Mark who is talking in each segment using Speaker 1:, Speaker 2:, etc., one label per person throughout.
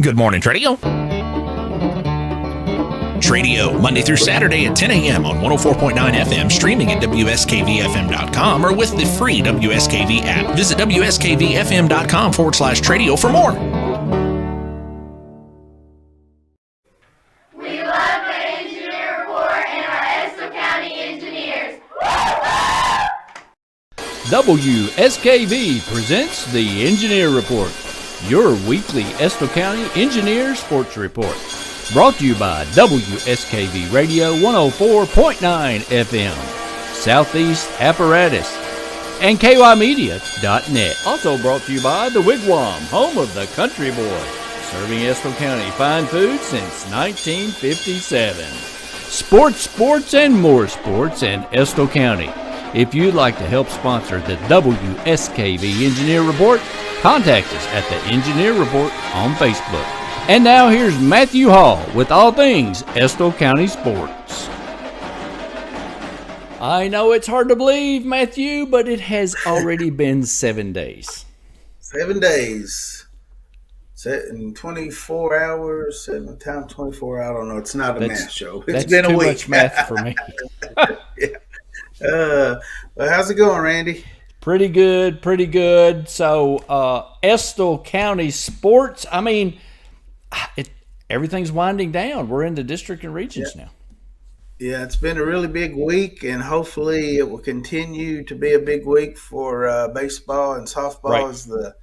Speaker 1: Good morning, Tradio. Tradio, Monday through Saturday at 10 a.m. on 104.9 FM, streaming at WSKVFM.com or with the free WSKV app. Visit WSKVFM.com/Tradio for more.
Speaker 2: We love the Engineer Report and our Estill County engineers.
Speaker 3: WSKV presents the Engineer Report, your weekly Estill County Engineer Sports Report. Brought to you by WSKV Radio 104.9 FM, Southeast Apparatus, and KYmedia.net. Also brought to you by the Wigwam, home of the Country Boy, serving Estill County fine food since 1957. Sports, and more sports in Estill County. If you'd like to help sponsor the WSKV Engineer Report, contact us at the Engineer Report on Facebook. And now here's Matthew Hall with all things Estill County sports. I know it's hard to believe, Matthew, but it has already been 7 days.
Speaker 4: 7 days. Set in 24 hours, 7 times 24. I don't know. It's not a math show. It's been a week.
Speaker 3: That's too much math for me.
Speaker 4: Yeah. Well, how's it going, Randy?
Speaker 3: Pretty good. So, Estill County sports, I mean, everything's winding down. We're in the district and regions now.
Speaker 4: Yeah, it's been a really big week, and hopefully it will continue to be a big week for baseball and softball as the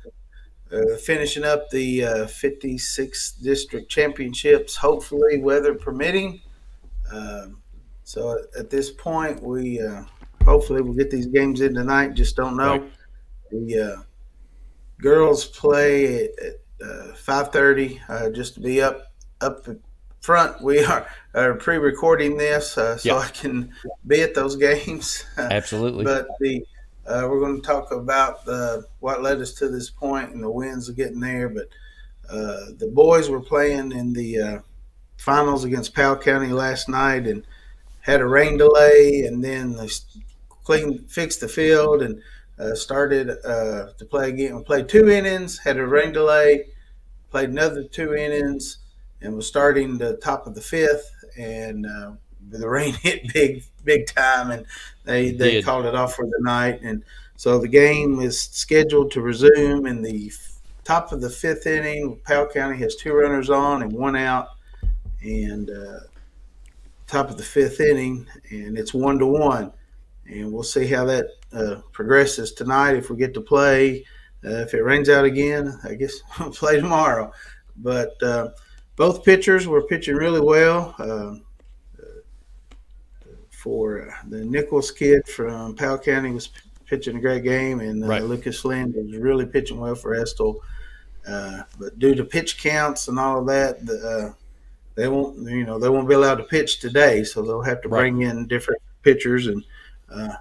Speaker 4: finishing up the 56th district championships, hopefully weather permitting. So at this point, we hopefully we'll get these games in tonight. Just don't know.
Speaker 3: Right.
Speaker 4: The girls play at 5:30. Just to be up front, we are pre-recording this so I can be at those games.
Speaker 3: Absolutely.
Speaker 4: But we're going to talk about what led us to this point and the wins of getting there. But the boys were playing in the finals against Powell County last night and had a rain delay, and then they fixed the field and started to play again. We played 2 innings, had a rain delay, played another 2 innings, and was starting the top of the 5th, and the rain hit big time, and they called it off for the night. And so the game is scheduled to resume in the top of the 5th inning. Powell County has 2 runners on and 1 out, and top of the 5th inning, and it's 1-1. And we'll see how that progresses tonight if we get to play. If it rains out again, I guess we'll play tomorrow. But both pitchers were pitching really well. For the Nichols kid from Powell County was pitching a great game, and Lucas Lynn was really pitching well for Estill. But due to pitch counts and all of that, they won't be allowed to pitch today, so they'll have to bring in different pitchers and to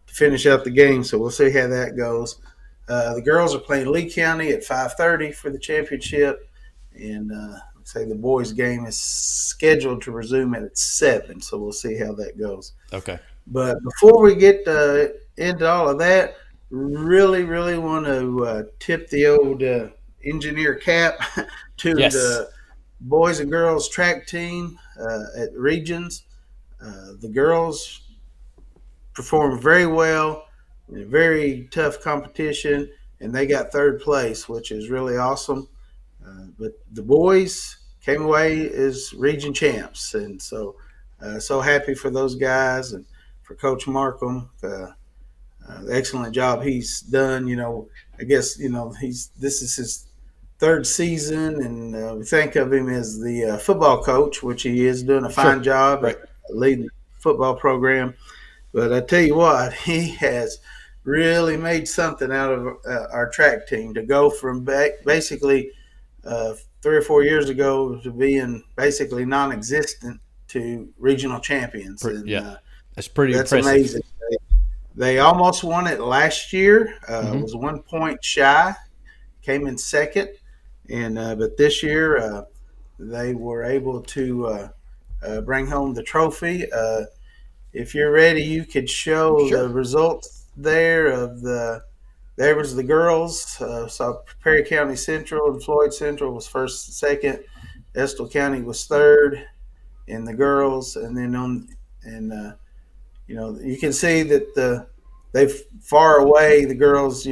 Speaker 4: finish out the game. So we'll see how that goes. The girls are playing Lee County at 5:30 for the championship, and say the boys' game is scheduled to resume at 7. So we'll see how that goes.
Speaker 3: Okay.
Speaker 4: But before we get into all of that, really want to tip the old engineer cap to the boys and girls track team at regions. The girls performed very well in a very tough competition, and they got 3rd place, which is really awesome. But the boys came away as region champs, and so happy for those guys and for Coach Markham. The excellent job he's done. I guess this is his 3rd season, and we think of him as the football coach, which he is doing a fine job at leading the football program. But I tell you what, he has really made something out of our track team to go from basically 3 or 4 years ago to being basically non-existent to regional champions.
Speaker 3: That's pretty
Speaker 4: that's
Speaker 3: impressive.
Speaker 4: Amazing. They almost won it last year. Was 1 point shy, came in 2nd, and but this year they were able to bring home the trophy. If you're ready, you could show the results there of the there was the girls. So Perry County Central and Floyd Central was first and second. Estill County was third in the girls, and then you can see that they far away the girls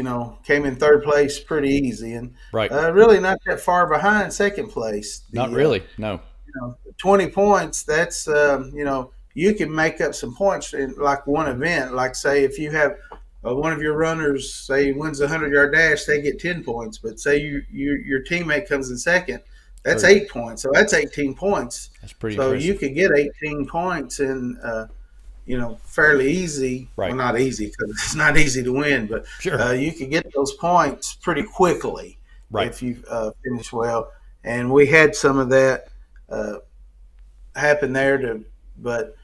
Speaker 4: came in third place pretty easy, and
Speaker 3: Right.
Speaker 4: Really not that far behind second place.
Speaker 3: Not really. No.
Speaker 4: 20 points. That's you can make up some points in like one event. Like say if you have one of your runners say wins the 100-yard dash, they get 10 points. But say your teammate comes in second, that's 8 points. So that's 18 points.
Speaker 3: That's pretty
Speaker 4: so
Speaker 3: impressive.
Speaker 4: You could get 18 points in fairly easy.
Speaker 3: Right.
Speaker 4: Well, not easy because it's not easy to win, but
Speaker 3: Sure.
Speaker 4: You could get those points pretty quickly if you finish well. And we had some of that happen there. But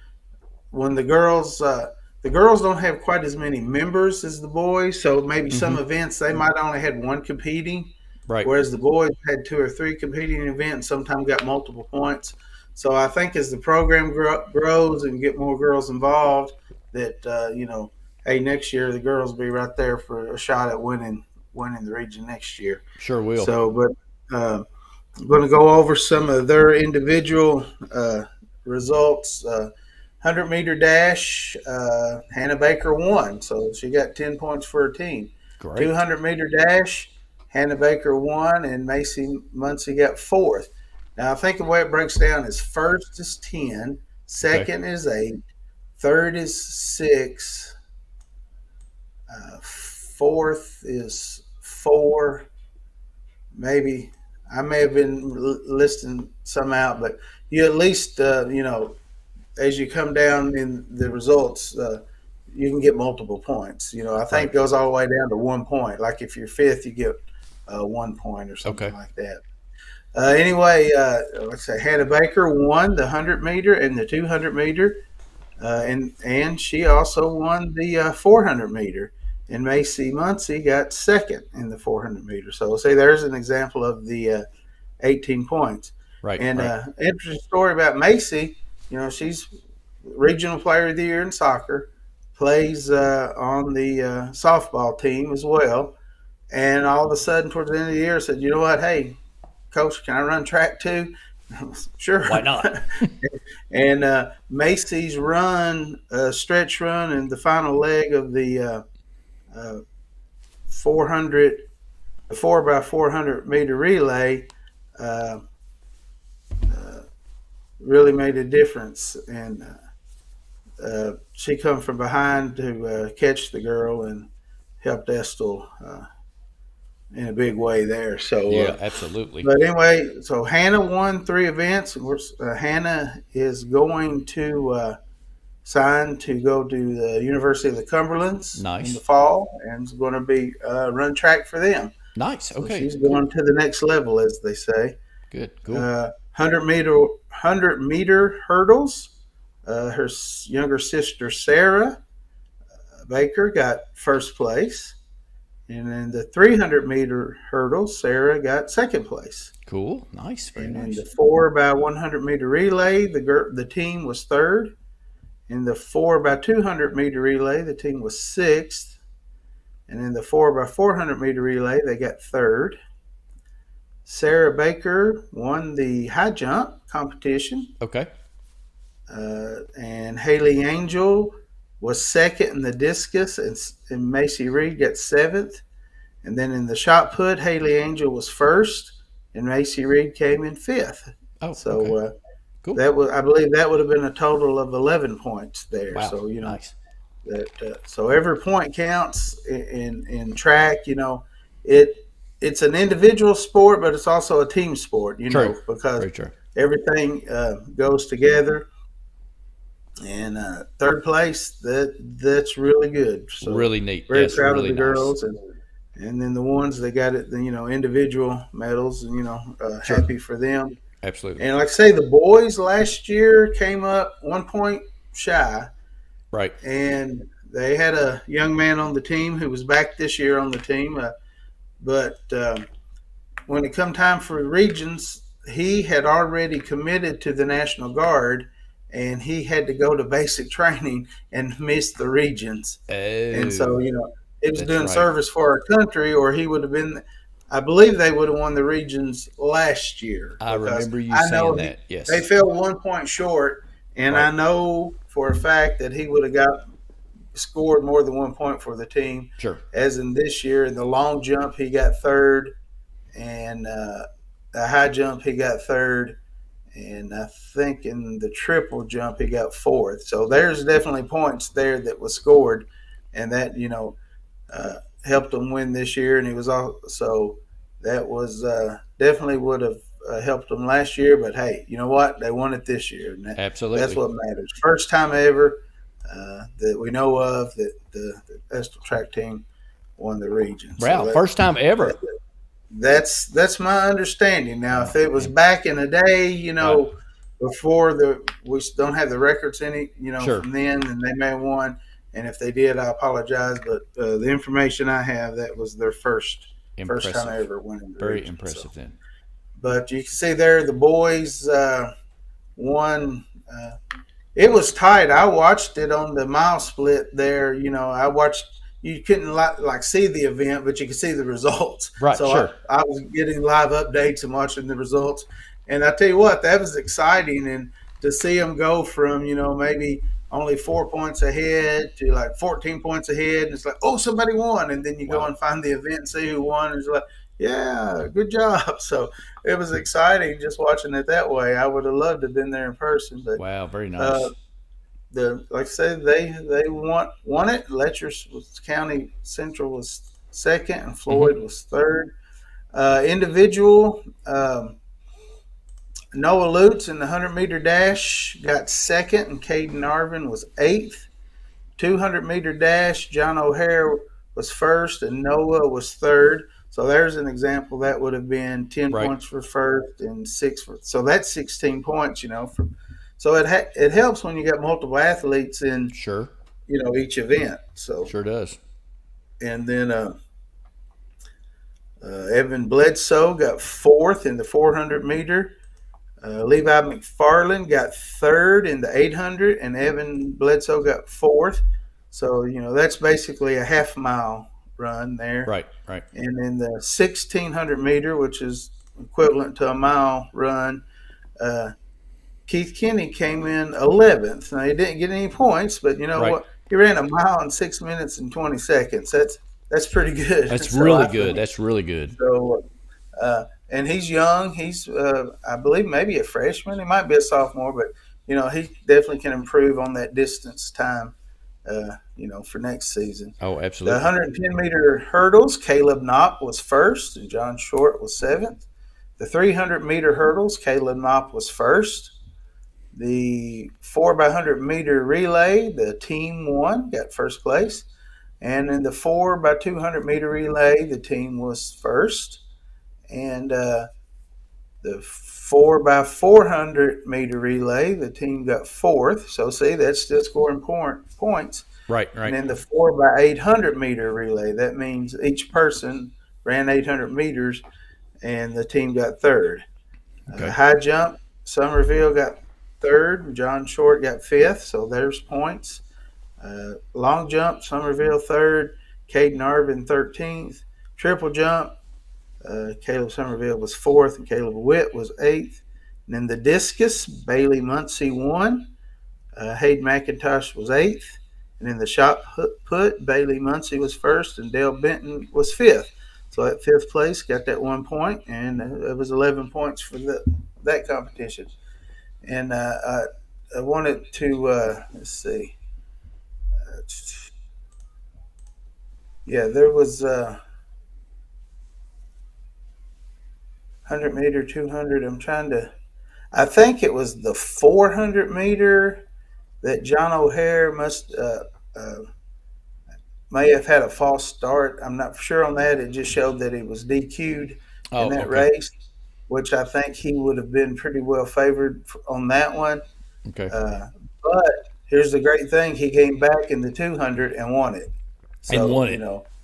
Speaker 4: when the girls don't have quite as many members as the boys, so maybe some events they might only had one competing.
Speaker 3: Right.
Speaker 4: Whereas the boys had 2 or 3 competing events, sometimes got multiple points. So I think as the program grows and get more girls involved, that hey, next year the girls will be right there for a shot at winning the region next year.
Speaker 3: Sure will.
Speaker 4: So, but I'm going to go over some of their individual results. 100-meter dash, Hannah Baker won, so she got 10 points for her team.
Speaker 3: Great.
Speaker 4: 200-meter dash, Hannah Baker won, and Macy Muncie got 4th. Now, I think the way it breaks down is first is 10, second is 8, third is 6, fourth is 4. Maybe I may have been listing some out, but you at least as you come down in the results, you can get multiple points. I think it goes all the way down to 1 point. Like if you're 5th, you get 1 point or something like that. Anyway, let's say Hannah Baker won the 100-meter and the 200-meter, and she also won the 400-meter. And Macy Muncie got second in the 400-meter. So say there's an example of the 18 points.
Speaker 3: Right.
Speaker 4: And interesting story about Macy. She's regional player of the year in soccer, plays on the softball team as well. And all of a sudden, towards the end of the year, said, "You know what? Hey, coach, can I run track too?" Sure.
Speaker 3: Why not?
Speaker 4: And Macy's stretch run, in the final leg of the 400, the 4x400 meter relay. Really made a difference, and she come from behind to catch the girl and helped Estill in a big way there. So
Speaker 3: yeah, absolutely.
Speaker 4: But anyway, so Hannah won 3 events. Of course, Hannah is going to sign to go to the University of the Cumberlands in the fall, and is going to be run track for them.
Speaker 3: Nice. Okay.
Speaker 4: So she's going to the next level, as they say.
Speaker 3: Good. Cool.
Speaker 4: 100-meter hurdles. Her younger sister Sarah Baker got first place, and in the 300-meter hurdles, Sarah got second place.
Speaker 3: Cool. Nice. Very nice.
Speaker 4: In the 4x100-meter relay, the team was third. In the 4x200-meter relay, the team was sixth, and in the 4x400-meter relay, they got third. Sarah Baker won the high jump competition.
Speaker 3: Okay.
Speaker 4: And Haley Angel was second in the discus, and Macy Reed got 7th. And then in the shot put, Haley Angel was first, and Macy Reed came in 5th.
Speaker 3: Oh,
Speaker 4: so
Speaker 3: okay. Cool.
Speaker 4: I believe that would have been a total of 11 points there.
Speaker 3: Wow.
Speaker 4: So
Speaker 3: nice.
Speaker 4: So every point counts in track. It's an individual sport, but it's also a team sport, because everything goes together. And third place, that's really good. So
Speaker 3: really neat.
Speaker 4: Very
Speaker 3: yes,
Speaker 4: proud
Speaker 3: really
Speaker 4: of the
Speaker 3: nice.
Speaker 4: girls, and then the ones that got it, individual medals, and happy for them.
Speaker 3: Absolutely.
Speaker 4: And like I say, the boys last year came up 1 point shy.
Speaker 3: Right.
Speaker 4: And they had a young man on the team who was back this year on the team. But when it come time for regions, he had already committed to the National Guard, and he had to go to basic training and miss the regions.
Speaker 3: Oh.
Speaker 4: And so, he was doing
Speaker 3: right.
Speaker 4: service for our country, or he would have been. I believe they would have won the regions last year
Speaker 3: I
Speaker 4: because
Speaker 3: remember you
Speaker 4: I know
Speaker 3: saying that.
Speaker 4: they
Speaker 3: Yes.
Speaker 4: fell 1 point short, and
Speaker 3: Right.
Speaker 4: I know for a fact that he would have scored more than 1 point for the team.
Speaker 3: Sure.
Speaker 4: As in this year, in the long jump, he got third, and the high jump, he got third, and I think in the triple jump, he got fourth. So there's definitely points there that was scored, and that helped them win this year. And he was also that was definitely would have helped them last year. But hey, you know what? They won it this year, and that's
Speaker 3: Absolutely.
Speaker 4: what matters. First time ever that we know of that the Estill track team won the region.
Speaker 3: Wow.
Speaker 4: So
Speaker 3: First time ever.
Speaker 4: that's my understanding. Now, if it was
Speaker 3: Man.
Speaker 4: back in the day,
Speaker 3: Right.
Speaker 4: before we don't have the records
Speaker 3: Sure.
Speaker 4: from then, and they may have won. And if they did, I apologize. But the information I have, that was their first time ever winning the
Speaker 3: Very
Speaker 4: region.
Speaker 3: impressive
Speaker 4: So,
Speaker 3: then.
Speaker 4: but you can see there the boys won. It was tight. I watched it on the mile split there. I watched. You couldn't like see the event, but you could see the results.
Speaker 3: Right,
Speaker 4: So
Speaker 3: sure.
Speaker 4: I was getting live updates and watching the results. And I tell you what, that was exciting. And to see them go from maybe only 4 points ahead to like 14 points ahead, and it's like, oh, somebody won. And then you go and find the event and see who won. And it's like, yeah, good job. So it was exciting just watching it that way. I would have loved to have been there in person, but
Speaker 3: Wow, very nice.
Speaker 4: like I said, they won it. Letcher County Central was second, and Floyd was third. Individual, Noah Lutz in the 100-meter dash got second, and Caden Arvin was eighth. 200-meter dash, John O'Hare was first, and Noah was third. So there's an example that would have been 10 points for first and 6 for. So that's 16 points, So it helps when you got multiple athletes in
Speaker 3: Sure.
Speaker 4: each event. So
Speaker 3: Sure does.
Speaker 4: and then Evan Bledsoe got fourth in the 400-meter. Levi McFarland got third in the 800, and Evan Bledsoe got fourth. So that's basically a half-mile run there.
Speaker 3: Right.
Speaker 4: And in the 1,600-meter, which is equivalent to a mile run, Keith Kinney came in 11th. Now, he didn't get any points, but you know what? He ran a mile in 6 minutes and 20 seconds. That's pretty good.
Speaker 3: That's really good. That's really good.
Speaker 4: So, and he's young. He's, I believe, maybe a freshman. He might be a sophomore, but he definitely can improve on that distance time. For next season.
Speaker 3: Oh, absolutely.
Speaker 4: The 110-meter hurdles, Caleb Knopp was first, and John Short was seventh. The 300-meter hurdles, Caleb Knopp was first. The 4x100-meter relay, the team won, got first place. And in the 4x200-meter relay, the team was first. And the 4x400-meter relay, the team got fourth. So, see, that's still scoring points.
Speaker 3: Right.
Speaker 4: And then the 4x800-meter relay, that means each person ran 800 meters, and the team got third.
Speaker 3: Okay.
Speaker 4: High jump, Somerville got third, and John Short got fifth, so there's points. Long jump, Somerville third, Caden Arvin 13th. Triple jump, Caleb Somerville was fourth, and Caleb Witt was eighth. And then the discus, Bailey Muncie won. Hayden McIntosh was eighth. And in the shot put, Bailey Muncie was first, and Dale Benton was fifth. So at fifth place, got that 1 point, and it was 11 points for that competition. And I wanted to let's see. There was 100 meter, 200. I think it was the 400 meter that John O'Hare may have had a false start. I'm not sure on that. It just showed that he was DQ'd in that race, which I think he would have been pretty well favored on that one.
Speaker 3: Okay.
Speaker 4: But here's the great thing. He came back in the 200 and won it.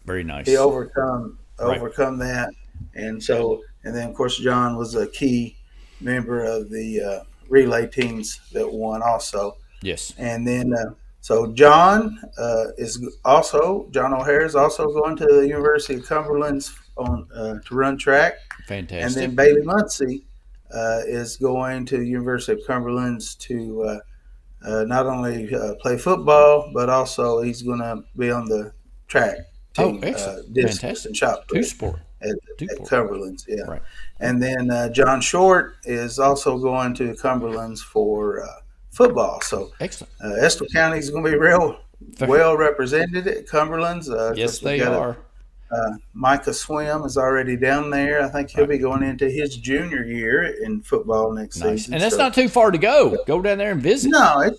Speaker 3: Very nice.
Speaker 4: He overcome that. And then, of course, John was a key member of the relay teams that won also.
Speaker 3: Yes.
Speaker 4: And then So John O'Hare is also going to the University of Cumberland to run track.
Speaker 3: Fantastic.
Speaker 4: And then Bailey Muncie is going to the University of Cumberland to not only play football, but also he's going to be on the track team.
Speaker 3: Excellent.
Speaker 4: Discus
Speaker 3: Fantastic.
Speaker 4: and shot put
Speaker 3: Two-sport.
Speaker 4: at Cumberland's, yeah.
Speaker 3: Right.
Speaker 4: And then John Short is also going to Cumberland's for football. So
Speaker 3: excellent.
Speaker 4: Estill County is going to be real well represented at Cumberland's.
Speaker 3: Yes, they are.
Speaker 4: Micah Swim is already down there. I think he'll be going into his junior year in football next season.
Speaker 3: And that's not too far to go. Go down there and visit.
Speaker 4: No,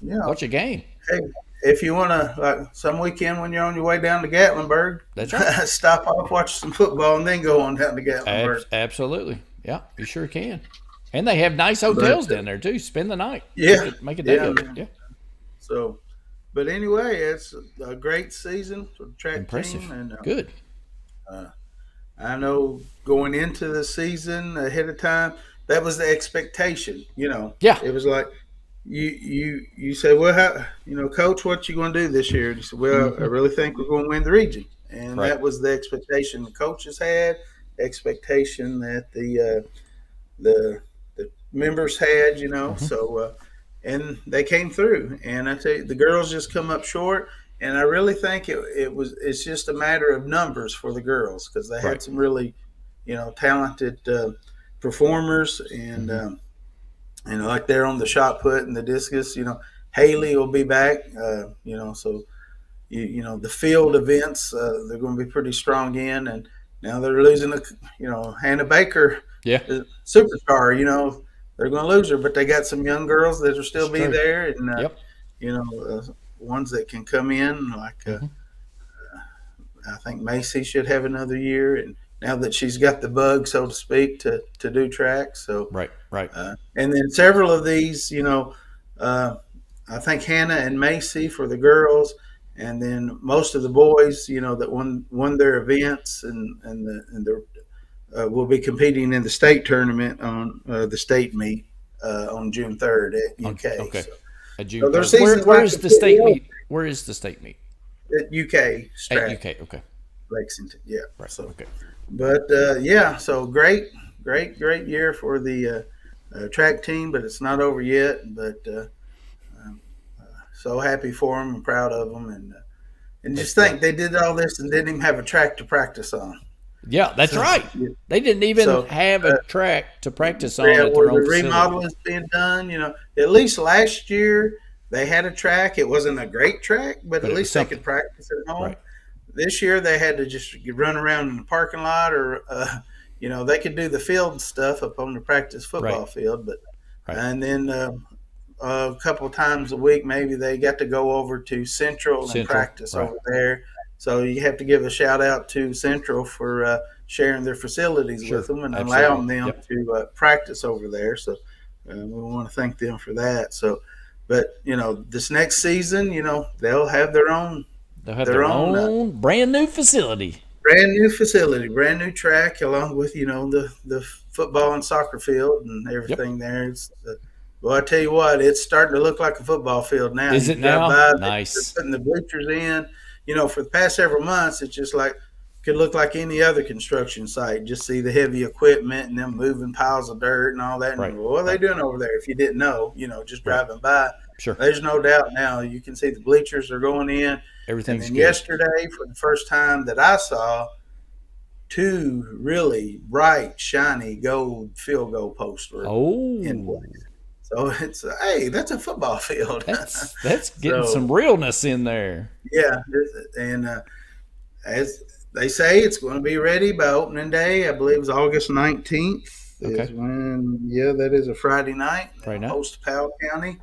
Speaker 3: watch a game.
Speaker 4: Hey, if you want to, like some weekend when you're on your way down to Gatlinburg,
Speaker 3: that's right.
Speaker 4: Stop off, watch some football, and then go on down to Gatlinburg.
Speaker 3: Absolutely. Yeah, you sure can. And they have nice hotels down there, too. Spend the night.
Speaker 4: Yeah.
Speaker 3: Make a day of it. Yeah.
Speaker 4: So, but anyway, it's a great season for the track team. And,
Speaker 3: good.
Speaker 4: I know going into the season ahead of time, that was the expectation,
Speaker 3: Yeah.
Speaker 4: It was like, you say, well, how, Coach, what you going to do this year? And he said, well, I really think we're going to win the region. And that was the expectation the coaches had, expectation that the members had, So, and they came through. And I tell you, the girls just come up short. And I really think it's just a matter of numbers for the girls because they had some really, talented performers and. Like they're on the shot put and the discus, Haley will be back, so, the field events, they're going to be pretty strong in. And now they're losing, Hannah Baker, superstar, they're going to lose her, but they got some young girls that will still be there. And, ones that can come in, like I think Macy should have another year. And now that she's got the bug, so to speak, to do track. So
Speaker 3: right.
Speaker 4: And then several of these, I think Hannah and Macy for the girls, and then most of the boys, that won their events and will be competing in the state tournament on the state meet on June 3rd at UK.
Speaker 3: Okay.
Speaker 4: So,
Speaker 3: at June 3rd. Where is the state meet? Where is the state meet?
Speaker 4: At UK.
Speaker 3: At UK. Okay.
Speaker 4: Lexington. Yeah.
Speaker 3: Right.
Speaker 4: So,
Speaker 3: okay.
Speaker 4: But so great year for the track team, but it's not over yet. But so happy for them and proud of them, and just think they did all this and didn't even have a track to practice on.
Speaker 3: Yeah, that's right. They didn't even have a track to practice on at their own
Speaker 4: facility. The remodel is being done. At least last year they had a track. It wasn't a great track, but at least they could practice at home.
Speaker 3: Right.
Speaker 4: This year they had to just run around in the parking lot, or they could do the field stuff up on the practice football field. But and then a couple of times a week, maybe they got to go over to Central and practice over there. So you have to give a shout out to Central for sharing their facilities with them and allowing them to practice over there. So we want to thank them for that. So, but this next season, they'll have their own.
Speaker 3: They'll have their own brand new facility.
Speaker 4: Brand new track, along with the football and soccer field and everything there. Well, I tell you what, it's starting to look like a football field now.
Speaker 3: Is it now? Nice.
Speaker 4: They're putting the bleachers in. For the past several months, it's just could look like any other construction site. Just see the heavy equipment and them moving piles of dirt and all that. And what are they doing over there? If you didn't know, just driving by.
Speaker 3: Sure.
Speaker 4: There's no doubt now. You can see the bleachers are going in.
Speaker 3: Everything's good.
Speaker 4: Yesterday, for the first time that I saw, 2 really bright, shiny gold field goal posts were in place. So it's that's a football field.
Speaker 3: That's getting some realness in there.
Speaker 4: Yeah, and as they say, it's going to be ready by opening day. I believe it's August 19th.
Speaker 3: Okay.
Speaker 4: Is when that is a Friday night. Host Powell County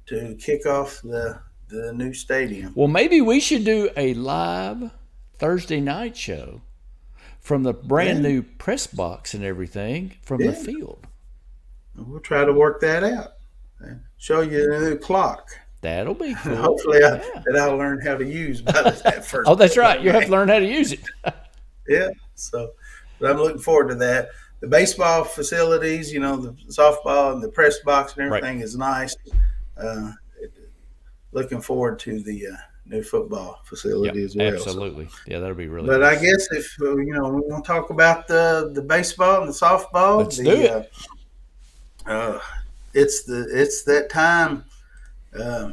Speaker 4: to kick off the new stadium.
Speaker 3: Well, maybe we should do a live Thursday night show from the brand new press box and everything from the field.
Speaker 4: We'll try to work that out. Show you the new clock.
Speaker 3: That'll be cool.
Speaker 4: Hopefully that I'll learn how to use by that first.
Speaker 3: Oh, that's right. You have to learn how to use it.
Speaker 4: So but I'm looking forward to that. The baseball facilities, the softball and the press box and everything is nice. looking forward to the new football facility as well.
Speaker 3: Absolutely.
Speaker 4: So.
Speaker 3: Yeah, that'll be really
Speaker 4: But
Speaker 3: nice.
Speaker 4: I guess if we want to talk about the baseball and the softball,
Speaker 3: Let's do it.
Speaker 4: It's that time. Uh,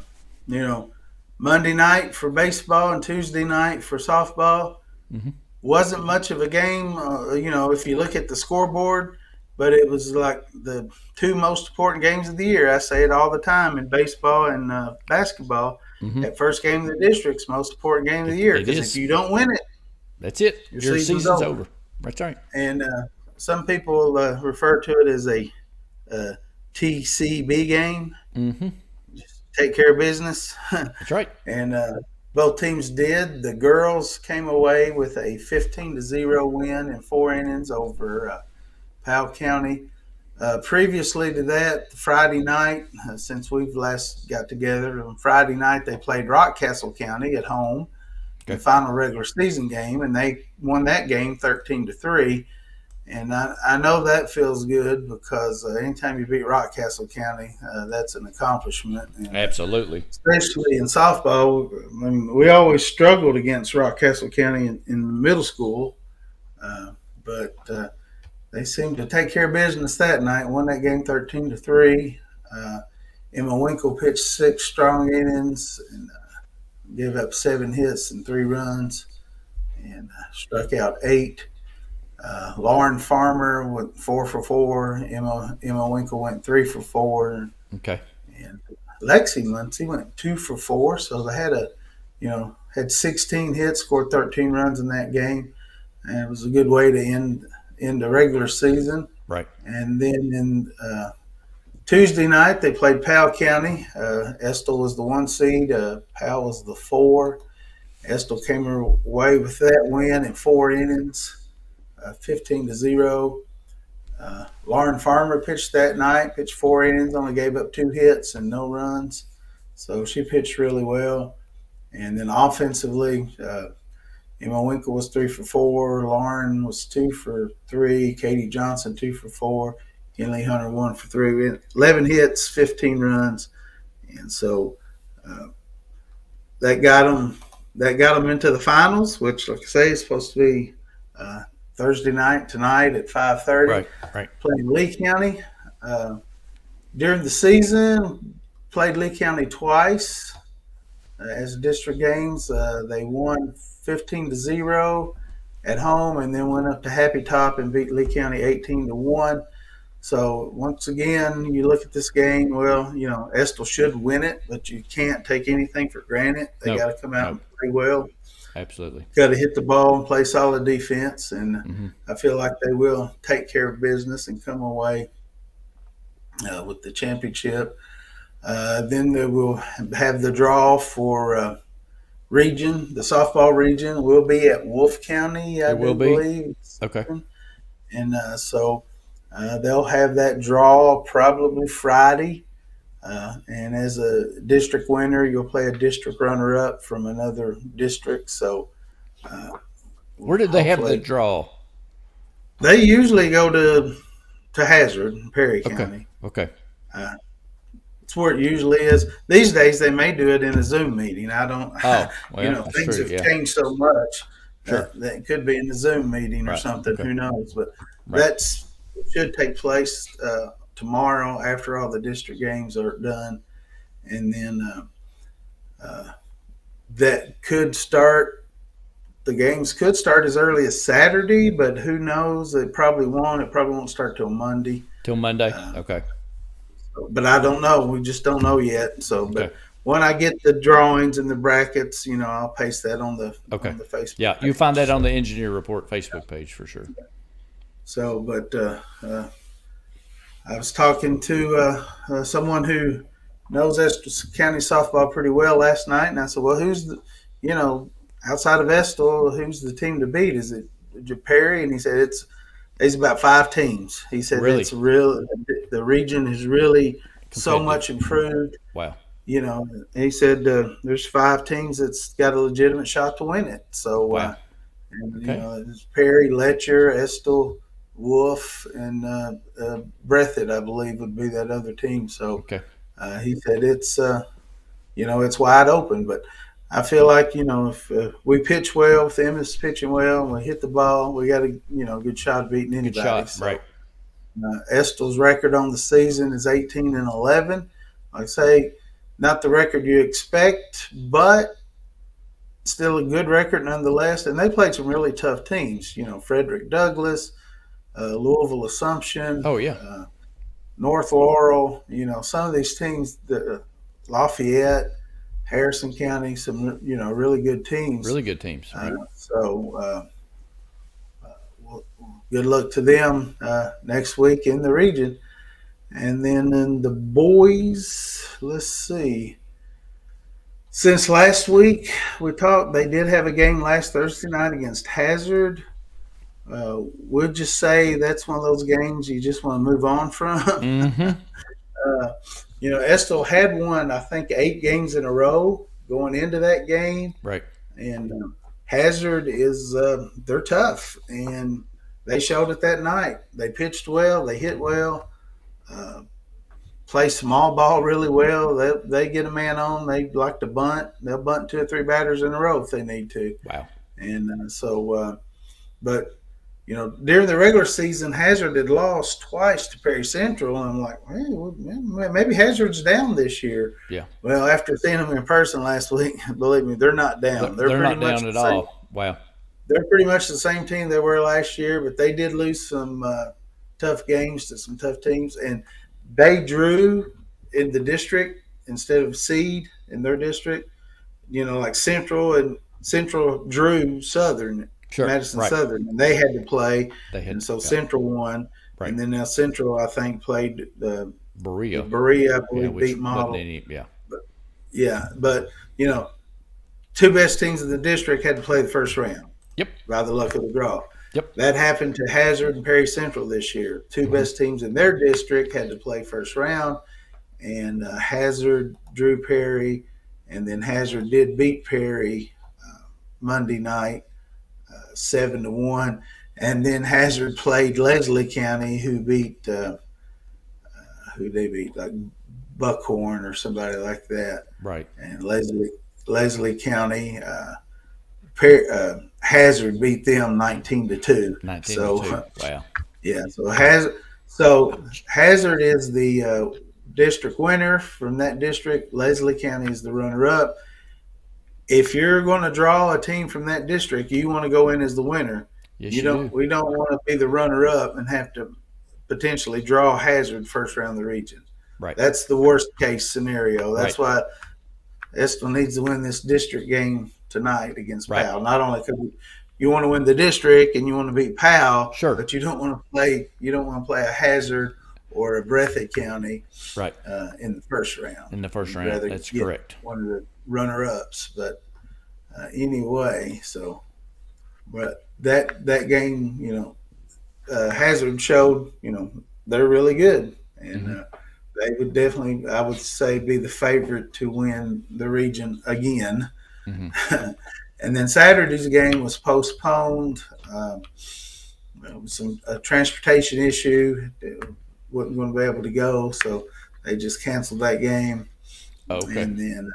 Speaker 4: Monday night for baseball and Tuesday night for softball.
Speaker 3: Mm-hmm.
Speaker 4: Wasn't much of a game, if you look at the scoreboard, but it was like the two most important games of the year. I say it all the time in baseball and basketball.
Speaker 3: Mm-hmm.
Speaker 4: That first game of the district's most important game of the year, because if you don't win it,
Speaker 3: that's it.
Speaker 4: Your
Speaker 3: season's over. That's right.
Speaker 4: And some people refer to it as a TCB game.
Speaker 3: Mm-hmm.
Speaker 4: Just take care of business.
Speaker 3: That's right.
Speaker 4: And both teams did. The girls came away with a 15-0 win in 4 innings over Powell County. Previously to that, Friday night, since we've last got together, on Friday night they played Rockcastle County at home, the final regular season game, and they won that game 13-3. And I know that feels good, because anytime you beat Rockcastle County, that's an accomplishment. And
Speaker 3: absolutely.
Speaker 4: Especially in softball, I mean, we always struggled against Rockcastle County in middle school, but they seemed to take care of business that night. Won that game 13-3. Emma Winkle pitched 6 strong innings and gave up 7 hits and 3 runs, and struck out 8. Lauren Farmer went 4 for 4. Emma Winkle went 3 for 4.
Speaker 3: Okay.
Speaker 4: And Lexi Muncie went 2 for 4. So they had 16 hits, scored 13 runs in that game, and it was a good way to end the regular season.
Speaker 3: Right.
Speaker 4: And then in Tuesday night they played Powell County. Estill was the 1 seed. Powell was the 4. Estill came away with that win in 4 innings. 15-0. Lauren Farmer pitched that night, pitched 4 innings, only gave up 2 hits and no runs. So she pitched really well. And then offensively, Emma Winkle was 3 for 4. Lauren was 2 for 3. Katie Johnson 2 for 4. Henley Hunter 1 for 3. 11 hits, 15 runs. And so that got them into the finals, which, like I say, is supposed to be Thursday night tonight at 5:30.
Speaker 3: Right.
Speaker 4: Playing Lee County. During the season, played Lee County twice as district games. They won 15-0 at home, and then went up to Happy Top and beat Lee County 18-1. So once again, you look at this game. Well, Estill should win it, but you can't take anything for granted. They got to come out and play well.
Speaker 3: Absolutely.
Speaker 4: Got to hit the ball and play solid defense, and I feel like they will take care of business and come away with the championship. Then they will have the draw for region. The softball region will be at Wolfe County, I believe.
Speaker 3: Okay.
Speaker 4: And so they'll have that draw probably Friday. And as a district winner, you'll play a district runner-up from another district. So,
Speaker 3: where did they have the draw?
Speaker 4: They usually go to Hazard, Perry County.
Speaker 3: Okay.
Speaker 4: It's where it usually is. These days, they may do it in a Zoom meeting. I don't.
Speaker 3: Oh, well,
Speaker 4: things have changed so much.
Speaker 3: Sure.
Speaker 4: That it could be in the Zoom meeting or something. Okay. Who knows? But that should take place tomorrow after all the district games are done, and then that could start. The games could start as early as Saturday, but who knows? It probably won't. It probably won't start till Monday.
Speaker 3: Okay.
Speaker 4: But I don't know. We just don't know yet. So, but when I get the drawings and the brackets, I'll paste that on the Facebook.
Speaker 3: Yeah, you find that on the Engineer Report Facebook page for sure.
Speaker 4: So, but I was talking to someone who knows Estill County softball pretty well last night, and I said, "Well, who's the, outside of Estill, who's the team to beat? Is it Perry?" And he said it's about 5 teams. He said it's real. The region is really so much improved.
Speaker 3: Wow.
Speaker 4: He said there's 5 teams that's got a legitimate shot to win it. So, there's Perry, Letcher, Estill, Wolf, and Breathitt, I believe, would be that other team. So he said it's it's wide open. But I feel like, if we pitch well, if them is pitching well, and we hit the ball, we got a, good shot of beating anybody.
Speaker 3: Good shot,
Speaker 4: so,
Speaker 3: right.
Speaker 4: Estill's record on the season is 18-11. Like I say, not the record you expect, but still a good record nonetheless. And they played some really tough teams. Frederick Douglass, Louisville Assumption.
Speaker 3: Oh, yeah.
Speaker 4: North Laurel. Some of these teams, Lafayette, Harrison County, some really good teams.
Speaker 3: Really good teams. Right.
Speaker 4: Well, good luck to them next week in the region. And then in the boys, let's see. Since last week we talked, they did have a game last Thursday night against Hazard. We'll just say that's one of those games you just want to move on from.
Speaker 3: Mm-hmm.
Speaker 4: Estill had won, I think, 8 games in a row going into that game.
Speaker 3: Right. And
Speaker 4: Hazard is they're tough, and they showed it that night. They pitched well, they hit well, play small ball really well. They get a man on. They like to bunt. They'll bunt 2 or 3 batters in a row if they need to.
Speaker 3: Wow.
Speaker 4: And but during the regular season, Hazard had lost twice to Perry Central, and I'm like, well, maybe Hazard's down this year.
Speaker 3: Yeah.
Speaker 4: Well, after seeing them in person last week, believe me, they're not down.
Speaker 3: They're not down at all. Wow.
Speaker 4: They're pretty much the same team they were last year, but they did lose some tough games to some tough teams, and they drew in the district instead of seed in their district. Like Central drew Southern.
Speaker 3: Sure,
Speaker 4: Madison
Speaker 3: right.
Speaker 4: Southern, and they had to play, Central won,
Speaker 3: right.
Speaker 4: And then now Central, I think, played the
Speaker 3: Berea.
Speaker 4: I believe, beat Model. But 2 best teams in the district had to play the first round.
Speaker 3: Yep.
Speaker 4: By the luck of the draw.
Speaker 3: Yep.
Speaker 4: That happened to Hazard and Perry Central this year. 2 best teams in their district had to play first round, and Hazard drew Perry, and then Hazard did beat Perry Monday night. 7-1, and then Hazard played Leslie County, who beat like Buckhorn or somebody like that.
Speaker 3: Right.
Speaker 4: And Leslie County, Hazard beat them 19-2.
Speaker 3: 19-2. Wow.
Speaker 4: Yeah. So Hazard is the district winner from that district. Leslie County is the runner-up. If you're going to draw a team from that district, you want to go in as the winner.
Speaker 3: Yes, you do.
Speaker 4: We don't want to be the runner-up and have to potentially draw Hazard first round of the region.
Speaker 3: Right.
Speaker 4: That's the worst case scenario. That's why Estill needs to win this district game tonight against Powell. Not only because you want to win the district and you want to beat Powell,
Speaker 3: sure,
Speaker 4: but you don't want to play a Hazard or a Breathitt County in the first round.
Speaker 3: In the first round, that's correct.
Speaker 4: One of the runner-ups, but anyway, but that game, Hazard showed, they're really good, and they would definitely, I would say, be the favorite to win the region again. Mm-hmm. And then Saturday's game was postponed. A transportation issue. Wasn't going to be able to go, so they just canceled that game.
Speaker 3: Okay.
Speaker 4: And then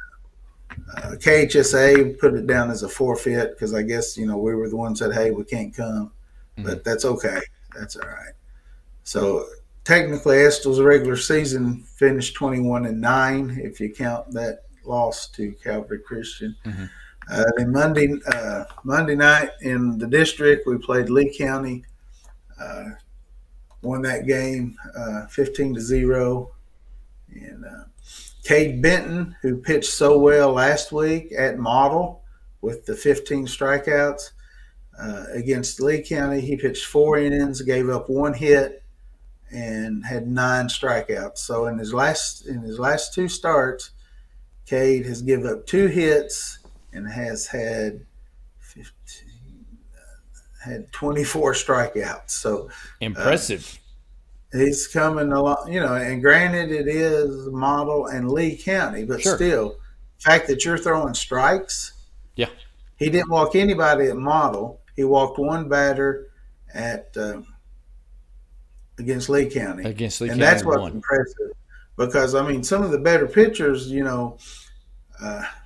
Speaker 4: KHSA put it down as a forfeit because I guess, we were the ones that said, hey, we can't come. Mm-hmm. But that's okay. That's all right. So technically, Estill's regular season finished 21-9 if you count that loss to Calvary Christian. Mm-hmm. Then Monday night in the district, we played Lee County. Won that game 15-0. And Cade Benton, who pitched so well last week at Model with the 15 strikeouts against Lee County, he pitched 4 innings, gave up 1 hit, and had 9 strikeouts. So in his last 2 starts, Cade has given up 2 hits and has had 24 strikeouts. So
Speaker 3: impressive.
Speaker 4: He's coming along, and granted it is Model and Lee County, but still, the fact that you're throwing strikes.
Speaker 3: Yeah.
Speaker 4: He didn't walk anybody at Model. He walked 1 batter at against Lee County.
Speaker 3: Against Lee County.
Speaker 4: And that's what's impressive. Because, some of the better pitchers,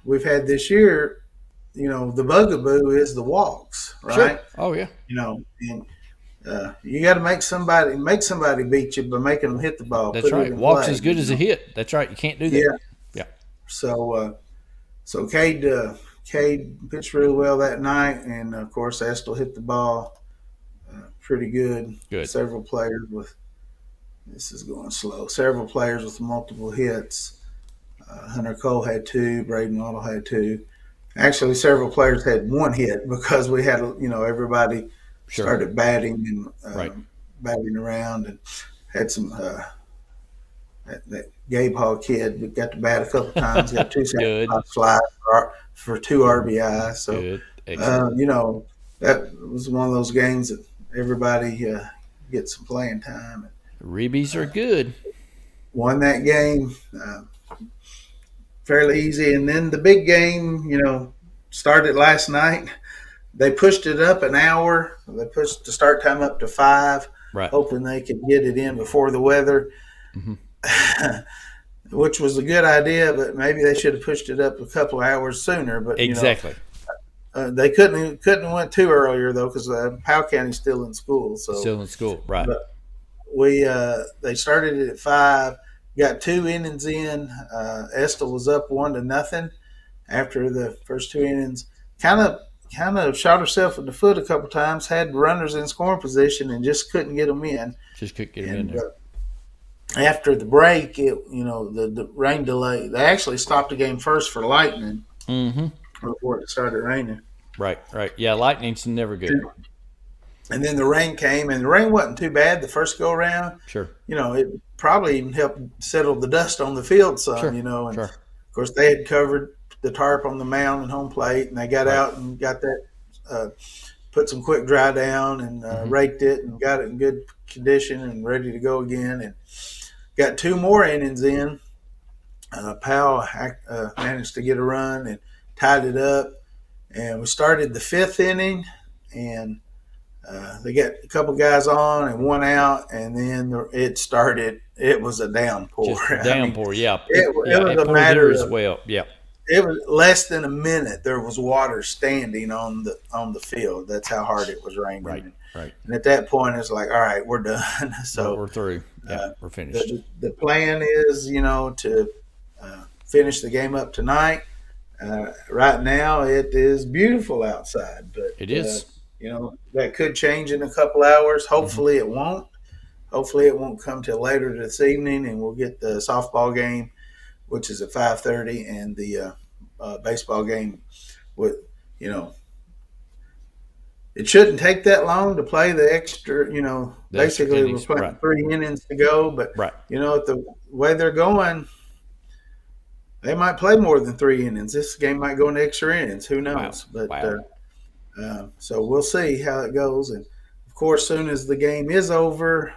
Speaker 4: we've had this year, the bugaboo is the walks, right?
Speaker 3: Sure. Oh yeah.
Speaker 4: And you got to make somebody beat you by making them hit the ball,
Speaker 3: That's
Speaker 4: put it
Speaker 3: right.
Speaker 4: in
Speaker 3: Walks
Speaker 4: play.
Speaker 3: as good as a hit. That's right. You can't do that.
Speaker 4: Yeah.
Speaker 3: Yeah.
Speaker 4: So Cade pitched really well that night, and of course Estill hit the ball pretty good.
Speaker 3: Good.
Speaker 4: Several players with Several players with multiple hits. Hunter Cole had two. Braden Waddle had two. Actually, several players had one hit because we had everybody started batting and batting around, and had some that Gabe Hall kid got to bat a couple times. Got two fly for two RBI. So
Speaker 3: good. Excellent.
Speaker 4: That was one of those games that everybody gets some playing time.
Speaker 3: Reebies are good.
Speaker 4: Won that game fairly easy, and then the big game, started last night. They pushed it up an hour. They pushed the start time up to 5, hoping they could get it in before the weather, which was a good idea. But maybe they should have pushed it up a couple of hours sooner. But
Speaker 3: exactly,
Speaker 4: they couldn't have went too earlier though, because Powell County's still in school. So
Speaker 3: still in school, right?
Speaker 4: But they started it at 5. Got 2 innings in. Estill was up 1-0 after the first 2 innings. Kind of shot herself in the foot a couple times. Had runners in scoring position and just couldn't get them in.
Speaker 3: Just couldn't get them in there.
Speaker 4: After the break, the rain delay. They actually stopped the game first for lightning before it started raining.
Speaker 3: Right. Yeah, lightning's never good.
Speaker 4: And then the rain came, and the rain wasn't too bad the first go around.
Speaker 3: Sure.
Speaker 4: It probably even helped settle the dust on the field some,
Speaker 3: Sure.
Speaker 4: And
Speaker 3: sure.
Speaker 4: of course they had covered the tarp on the mound and home plate, and they got out and got that, put some quick dry down and raked it and got it in good condition and ready to go again. And got 2 more innings in. Powell managed to get a run and tied it up. And we started the 5th inning, and they got a couple guys on and 1 out, and then it started. It was a downpour.
Speaker 3: Just a downpour, yeah.
Speaker 4: It was a matter
Speaker 3: as well, yeah.
Speaker 4: It was less than a minute. There was water standing on the field. That's how hard it was raining.
Speaker 3: Right.
Speaker 4: And at that point, it's like, all right, we're done. So
Speaker 3: we're through. Yeah, we're finished.
Speaker 4: The plan is, to finish the game up tonight. Right now, it is beautiful outside, but
Speaker 3: it is.
Speaker 4: That could change in a couple hours. Hopefully it won't. Hopefully it won't come till later this evening, and we'll get the softball game, which is at 5:30, and the baseball game with, it shouldn't take that long to play the extra, basically innings, we're playing 3 innings to go, but the way they're going, they might play more than 3 innings. This game might go into extra innings. Who knows?
Speaker 3: Wow.
Speaker 4: But so we'll see how it goes. And of course, soon as the game is over,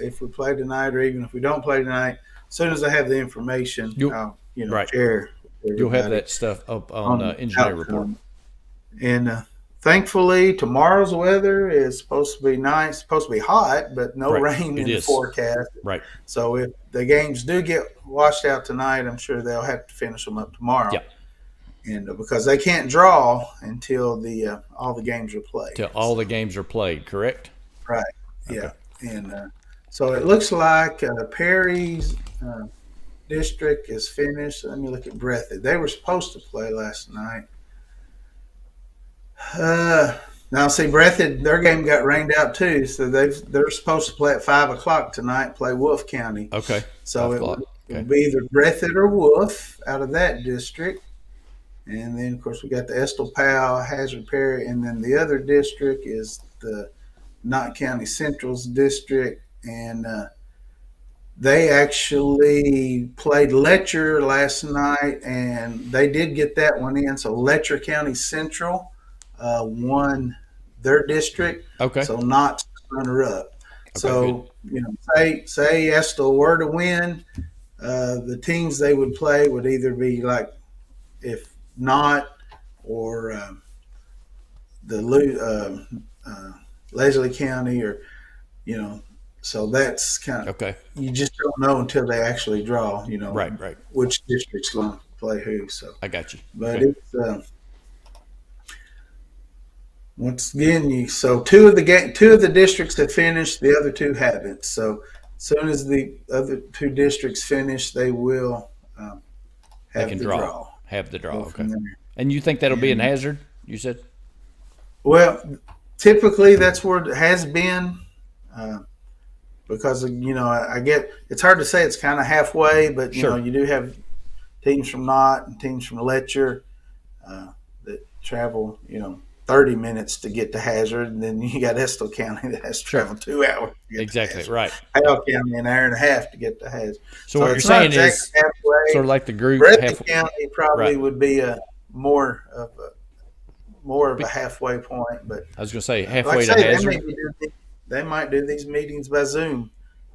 Speaker 4: if we play tonight or even if we don't play tonight, as soon as I have the information, I'll share.
Speaker 3: You'll have that stuff up on Engineer Report.
Speaker 4: And thankfully, tomorrow's weather is supposed to be nice, supposed to be hot, but no rain in the forecast.
Speaker 3: Right.
Speaker 4: So if the games do get washed out tonight, I'm sure they'll have to finish them up tomorrow.
Speaker 3: Yeah.
Speaker 4: And because they can't draw until all the games are played.
Speaker 3: Till all the games are played, correct?
Speaker 4: Right. Okay. Yeah. And so it looks like Perry's district is finished. Let me look at Breathitt. They were supposed to play last night. Now, see, Breathitt, their game got rained out too, so they're supposed to play at 5:00 tonight. Play Wolf County.
Speaker 3: Okay.
Speaker 4: So it will be either Breathitt or Wolf out of that district, and then of course we got the Estill, Powell, Hazard, Perry, and then the other district is the Knott County Central's district, and they actually played Letcher last night, and they did get that one in. So Letcher County Central won their district.
Speaker 3: Okay.
Speaker 4: So Knott's runner up.
Speaker 3: Okay,
Speaker 4: so say Estill were to win, the teams they would play would either be like if Knott or the Leslie County, or so that's kind of
Speaker 3: okay.
Speaker 4: You just don't know until they actually draw.
Speaker 3: Right.
Speaker 4: Which district's going to play who. So
Speaker 3: I got you.
Speaker 4: but
Speaker 3: Okay.
Speaker 4: it's once again, so two of the districts have finished, the other two haven't. So as soon as the other two districts finish, they will
Speaker 3: They
Speaker 4: have
Speaker 3: can
Speaker 4: the
Speaker 3: draw.
Speaker 4: draw.
Speaker 3: Have the draw.
Speaker 4: Go
Speaker 3: Okay.
Speaker 4: from there.
Speaker 3: And you think that'll be in
Speaker 4: And,
Speaker 3: Hazard? You said.
Speaker 4: well, typically that's where it has been, because I get it's hard to say it's kind of halfway, but
Speaker 3: Sure.
Speaker 4: you do have teams from Knott and teams from Letcher that travel 30 minutes to get to Hazard, and then you got Estill County that has to
Speaker 3: Sure.
Speaker 4: travel 2 hours to get
Speaker 3: Exactly.
Speaker 4: to Hazard.
Speaker 3: Right.
Speaker 4: Hale County an hour and a half to get to Hazard.
Speaker 3: So what you're
Speaker 4: it's not
Speaker 3: saying
Speaker 4: exactly
Speaker 3: is
Speaker 4: halfway.
Speaker 3: sort of like the group.
Speaker 4: Breathitt County probably
Speaker 3: Right.
Speaker 4: would be a more of a halfway point, but
Speaker 3: I was going to say
Speaker 4: like
Speaker 3: halfway
Speaker 4: I
Speaker 3: to
Speaker 4: say,
Speaker 3: Hazard.
Speaker 4: they might do these meetings by Zoom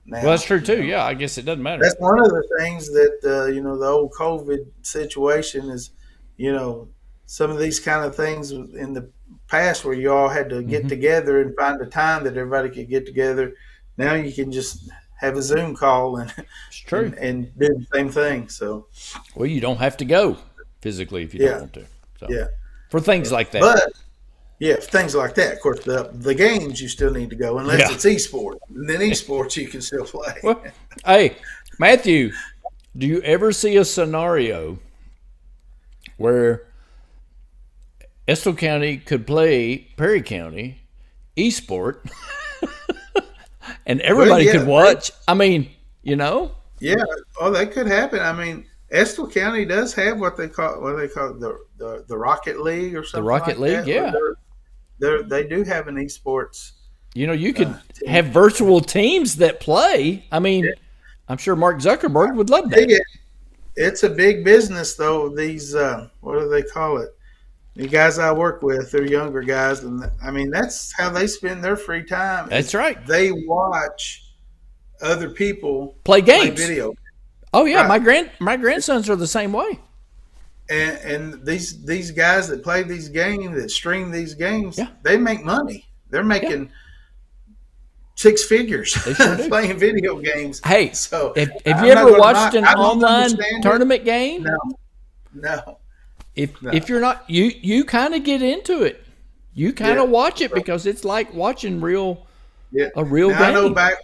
Speaker 4: now.
Speaker 3: Well, that's true too. Yeah, I guess it doesn't matter.
Speaker 4: That's one of the things that the old COVID situation is, some of these kind of things in the past where you all had to get together and find a time that everybody could get together. Now you can just have a Zoom call and
Speaker 3: It's true.
Speaker 4: and do the same thing. So
Speaker 3: Well, you don't have to go physically if you don't want to. So
Speaker 4: yeah,
Speaker 3: for things like that.
Speaker 4: but yeah, things like that. Of course, the games you still need to go unless it's esports. And then esports you can still play.
Speaker 3: Well, hey, Matthew, do you ever see a scenario where Estill County could play Perry County esport and everybody could watch? I mean,
Speaker 4: Yeah, that could happen. I mean, Estill County does have what they call the Rocket League or something.
Speaker 3: The Rocket League,
Speaker 4: that.
Speaker 3: yeah.
Speaker 4: They do have an esports.
Speaker 3: You could have virtual teams that play. I mean, I'm sure Mark Zuckerberg would love that.
Speaker 4: It's a big business, though. These what do they call it? The guys I work with, they're younger guys, and I mean that's how they spend their free time.
Speaker 3: That's right.
Speaker 4: They watch other people
Speaker 3: Play games.
Speaker 4: video.
Speaker 3: Oh yeah,
Speaker 4: Right.
Speaker 3: my grandsons are the same way.
Speaker 4: And these guys that play these games, that stream these games,
Speaker 3: Yeah.
Speaker 4: they make money. They're making six figures
Speaker 3: They sure do.
Speaker 4: playing video games.
Speaker 3: Hey,
Speaker 4: So
Speaker 3: have
Speaker 4: I'm
Speaker 3: you
Speaker 4: not
Speaker 3: ever
Speaker 4: gonna
Speaker 3: watched
Speaker 4: lie,
Speaker 3: an
Speaker 4: I don't
Speaker 3: online
Speaker 4: understand it.
Speaker 3: tournament game?
Speaker 4: No.
Speaker 3: If you're not, you kind of get into it. You kind of watch it because it's like watching a real
Speaker 4: Now,
Speaker 3: game.
Speaker 4: I know back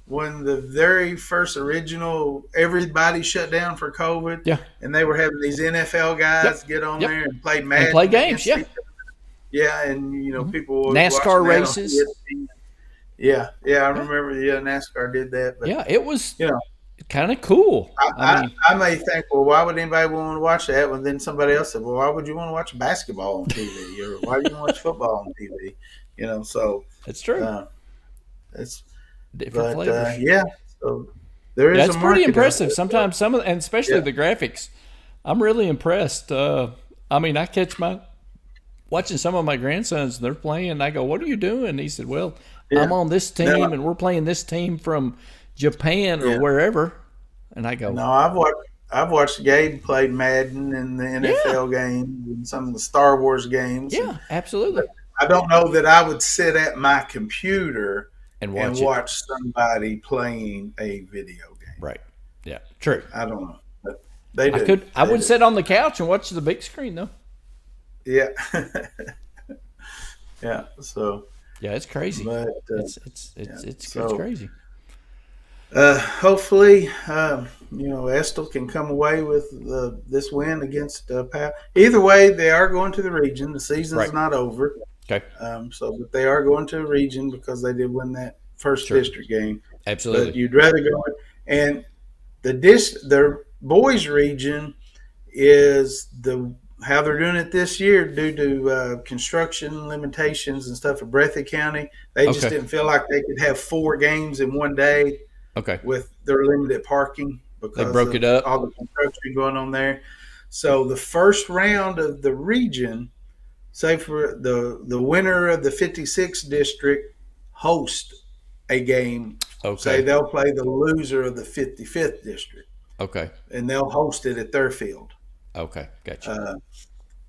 Speaker 4: when the very first original, everybody shut down for COVID.
Speaker 3: Yeah.
Speaker 4: And they were having these NFL guys get on there and play Madden.
Speaker 3: And play games,
Speaker 4: against each other. Yeah, and people were
Speaker 3: NASCAR
Speaker 4: watching that on
Speaker 3: races.
Speaker 4: ESPN. Yeah, I remember. Yeah, NASCAR did that. But
Speaker 3: Yeah, it was kind of cool.
Speaker 4: I may think, well, why would anybody want to watch that? Well, then somebody else said, well, why would you want to watch basketball on TV, or why do you want to watch football on TV? So
Speaker 3: It's true.
Speaker 4: it's
Speaker 3: Different flavors.
Speaker 4: yeah. So there is.
Speaker 3: That's
Speaker 4: a
Speaker 3: pretty
Speaker 4: market
Speaker 3: impressive.
Speaker 4: out there.
Speaker 3: Sometimes and especially the graphics. I'm really impressed. I mean, I catch watching some of my grandsons. They're playing. And I go, "What are you doing?" And he said, "Well, I'm on this team, and we're playing this team from Japan or wherever." And I go,
Speaker 4: No, I've watched Gabe play Madden and the NFL games and some of the Star Wars games.
Speaker 3: "Yeah, absolutely."
Speaker 4: I don't know that I would sit at my computer
Speaker 3: And
Speaker 4: and
Speaker 3: watch it.
Speaker 4: watch somebody playing a video game.
Speaker 3: Right. Yeah. True.
Speaker 4: I don't know. But they do.
Speaker 3: I would sit on the couch and watch the big screen though.
Speaker 4: Yeah. Yeah. So,
Speaker 3: Yeah, it's crazy.
Speaker 4: but
Speaker 3: It's
Speaker 4: So-
Speaker 3: crazy.
Speaker 4: hopefully, Estill can come away with this win against Powell. Either way, they are going to the region. The season's
Speaker 3: Right.
Speaker 4: not over.
Speaker 3: Okay.
Speaker 4: But they are going to a region because they did win that first district game.
Speaker 3: Absolutely.
Speaker 4: But you'd rather go. And the boys region is how they're doing it this year due to construction limitations and stuff at Breathitt County. They just didn't feel like they could have 4 games in one day
Speaker 3: Okay.
Speaker 4: with their limited parking because
Speaker 3: They broke it up.
Speaker 4: all the construction going on there. So the first round of the region, say for the winner of the 56th district host a game.
Speaker 3: Okay.
Speaker 4: Say they'll play the loser of the 55th district,
Speaker 3: Okay.
Speaker 4: and they'll host it at their field.
Speaker 3: Okay. Gotcha.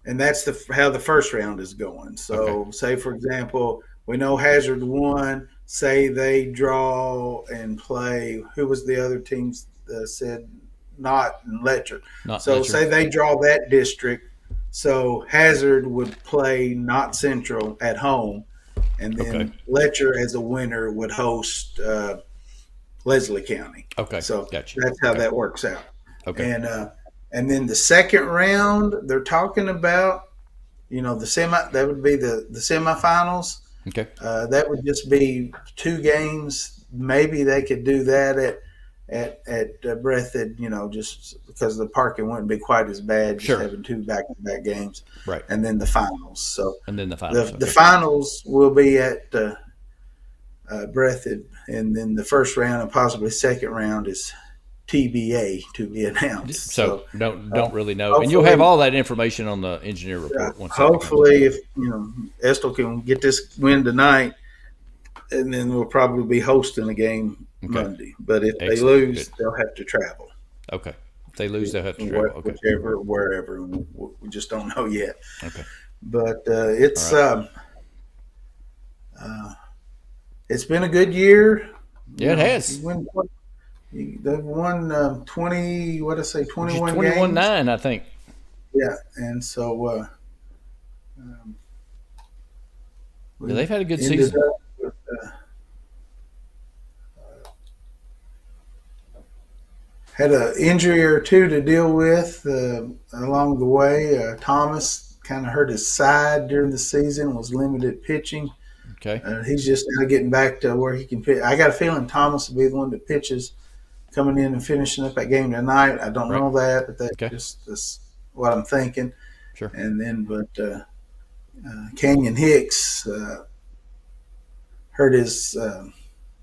Speaker 4: And that's how the first round is going. So, say for example, we know Hazard won. Say they draw and play. Who was the other teams said not in Letcher.
Speaker 3: Not
Speaker 4: So
Speaker 3: Letcher.
Speaker 4: say they draw that district. So Hazard would play not Central at home, and then
Speaker 3: Okay.
Speaker 4: Letcher as a winner would host Leslie County.
Speaker 3: Okay.
Speaker 4: So
Speaker 3: Gotcha.
Speaker 4: that's how that works out.
Speaker 3: Okay.
Speaker 4: And then the second round, they're talking about, that would be the semifinals.
Speaker 3: Okay.
Speaker 4: That would just be 2 games. Maybe they could do that at Breathitt, just because the parking wouldn't be quite as bad, just having 2 back-to-back games.
Speaker 3: Right.
Speaker 4: And then the finals. So
Speaker 3: and then the finals.
Speaker 4: the finals will be at Breathitt, and then the first round and possibly second round is TBA, to be announced.
Speaker 3: So don't really know, and you'll have all that information on the engineer report once.
Speaker 4: Hopefully, if Estill can get this win tonight, and then we'll probably be hosting a game Monday. But if they lose, they'll have to travel.
Speaker 3: Okay. If they lose, they'll have to travel. Okay.
Speaker 4: Whichever, wherever. We just don't know yet.
Speaker 3: Okay.
Speaker 4: But it's been a good year.
Speaker 3: Yeah, it has.
Speaker 4: They've won 20. What did I say? 21 games.
Speaker 3: 21-9, I think.
Speaker 4: Yeah, and so
Speaker 3: they've had a good season.
Speaker 4: With, had an injury or two to deal with along the way. Thomas kind of hurt his side during the season, was limited pitching.
Speaker 3: Okay.
Speaker 4: He's just now getting back to where he can pitch. I got a feeling Thomas will be the one that pitches coming in and finishing up that game tonight. I don't know that, but that's what I'm thinking.
Speaker 3: Sure.
Speaker 4: And then, Canyon Hicks hurt his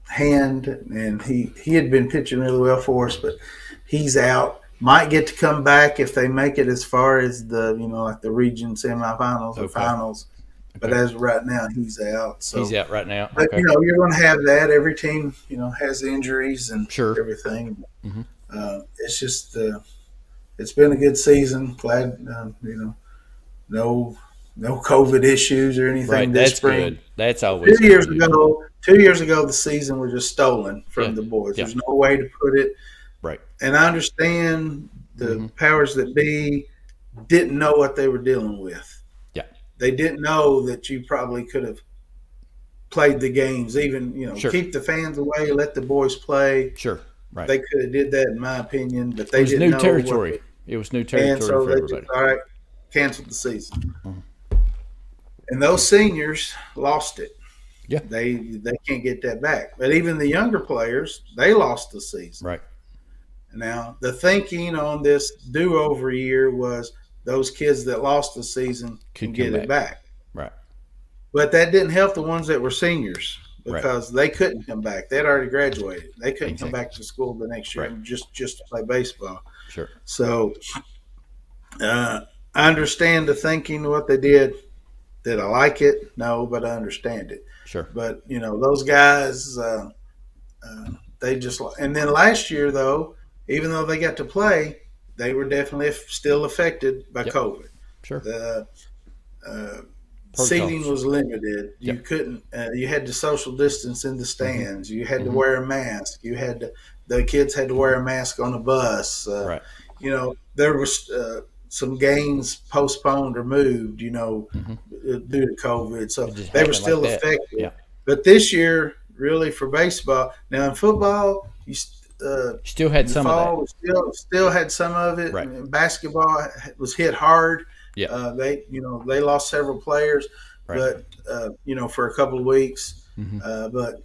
Speaker 4: hand, and he had been pitching really well for us, but he's out. Might get to come back if they make it as far as the like the region semifinals or finals. But as of right now, he's out. So
Speaker 3: he's out right now.
Speaker 4: But you're going to have that. Every team has injuries and everything.
Speaker 3: Mm-hmm.
Speaker 4: It's just it's been a good season. Glad no COVID issues or anything
Speaker 3: right,
Speaker 4: this
Speaker 3: that's
Speaker 4: spring.
Speaker 3: Good. That's always
Speaker 4: 2 years ago. 2 years ago, the season was just stolen from the boys.
Speaker 3: Yeah.
Speaker 4: There's no way to put it.
Speaker 3: Right.
Speaker 4: And I understand the powers that be didn't know what they were dealing with.
Speaker 3: Yeah.
Speaker 4: They didn't know that you probably could have played the games, even keep the fans away, let the boys play.
Speaker 3: Sure. Right.
Speaker 4: They could have did that, in my opinion, but they didn't know.
Speaker 3: It was new territory. It was new territory
Speaker 4: and so
Speaker 3: for everybody.
Speaker 4: All right, canceled the season. And those seniors lost it.
Speaker 3: Yeah.
Speaker 4: They can't get that back. But even the younger players, they lost the season.
Speaker 3: Right.
Speaker 4: Now, the thinking on this do-over year was those kids that lost the season can get it back.
Speaker 3: Right.
Speaker 4: But that didn't help the ones that were seniors because they couldn't come back. They'd already graduated. They couldn't come back to school the next year just to play baseball.
Speaker 3: Sure.
Speaker 4: So I understand the thinking, what they did. Did I like it? No, but I understand it.
Speaker 3: Sure.
Speaker 4: But, those guys, they just – and then last year, though, even though they got to play, they were definitely still affected by COVID.
Speaker 3: Sure.
Speaker 4: The seating was limited. You couldn't you had to social distance in the stands. You had to wear a mask. The kids had to wear a mask on a bus.
Speaker 3: Right.
Speaker 4: There was some games postponed or moved, due to COVID. So they were still affected. Yeah. But this year, really for baseball, now in football, you
Speaker 3: still had some of that.
Speaker 4: Still had some of it.
Speaker 3: Right.
Speaker 4: And basketball was hit hard.
Speaker 3: Yeah.
Speaker 4: They lost several players, but for a couple of weeks. But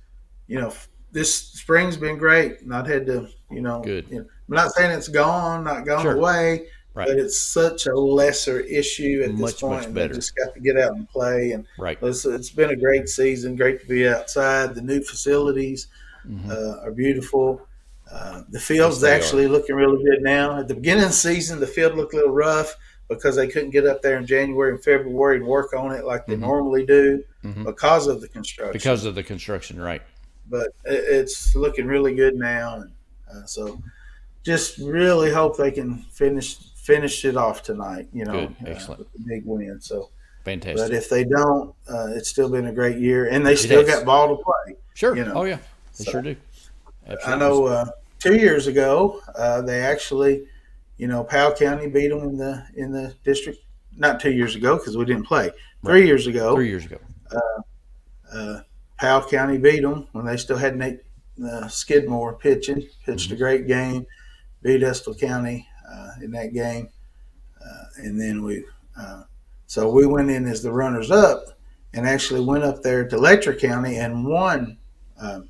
Speaker 4: this spring's been great. Not had to,
Speaker 3: Good.
Speaker 4: I'm not saying it's not gone away. Right. But it's such a lesser issue at this point.
Speaker 3: Much better.
Speaker 4: They just got to get out and play. And it's been a great season. Great to be outside. The new facilities are beautiful. The field's actually looking really good now. At the beginning of the season, the field looked a little rough because they couldn't get up there in January and February and work on it like they normally do because of the construction.
Speaker 3: Because of the construction, right.
Speaker 4: But it's looking really good now. And so just really hope they can finish it off tonight,
Speaker 3: Good. Excellent.
Speaker 4: With the big win. So
Speaker 3: fantastic.
Speaker 4: But if they don't, it's still been a great year, and they still got ball to play.
Speaker 3: Sure. Oh yeah, they sure do. Absolutely.
Speaker 4: I know 2 years ago, they actually, Powell County beat them in the district. Not 2 years ago because we didn't play. 3 years ago.
Speaker 3: 3 years ago.
Speaker 4: Powell County beat them when they still had Nate Skidmore pitching. Pitched a great game. Beat Estill County in that game, and then so we went in as the runners up, and actually went up there to Letcher County and won a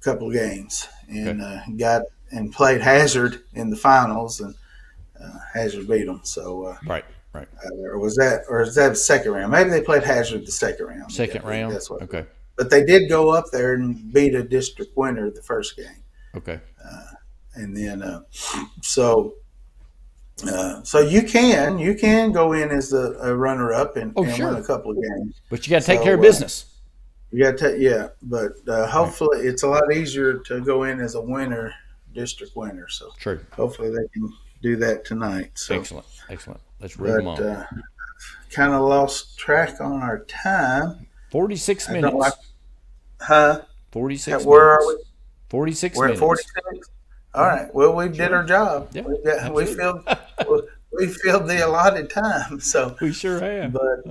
Speaker 4: couple of games, and got and played Hazard in the finals, and Hazard beat them. So
Speaker 3: right.
Speaker 4: Or is that the second round? Maybe they played Hazard the second round.
Speaker 3: Second round.
Speaker 4: That's what.
Speaker 3: Okay.
Speaker 4: But they did go up there and beat a district winner the first game.
Speaker 3: Okay.
Speaker 4: And then so you can go in as a runner up and win a couple of games.
Speaker 3: But you got to take care of business.
Speaker 4: You got to but hopefully it's a lot easier to go in as a winner, district winner. So
Speaker 3: true.
Speaker 4: Hopefully they can do that tonight. So
Speaker 3: excellent. Let's read them on.
Speaker 4: Kind of lost track on our time.
Speaker 3: 46 minutes. 46 minutes.
Speaker 4: Where are we?
Speaker 3: 46
Speaker 4: We're
Speaker 3: minutes.
Speaker 4: We're at 46? All right. Well, we did our job.
Speaker 3: Yeah,
Speaker 4: we filled the allotted time. So
Speaker 3: we sure have.
Speaker 4: But